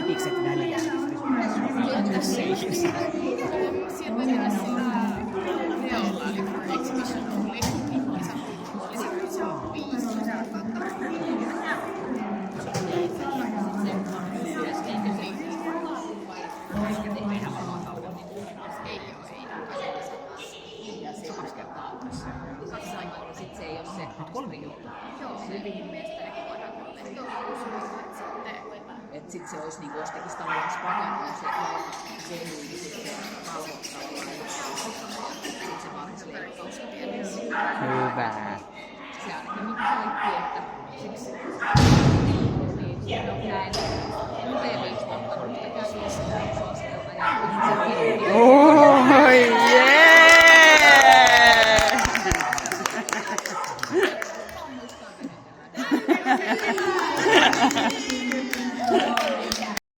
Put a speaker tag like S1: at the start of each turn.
S1: Ikset väliä.
S2: Siellä välillä sillä teolla oli for exhibition only. Se on 5
S3: Sitten se ei ole se 3 joulua.
S2: Joo, se mielestäni voidaan
S3: Että sitten se olisi niinku jostakin tavallaan spaganaa se venyy sitten valvottavaa. Sitten se vaan se leikkaustiedessä.
S1: Hyvä.
S3: Se ainakin nyt soitti, että siksi näin. En TV-stä ottanut sitä käsiä sitä suositelta.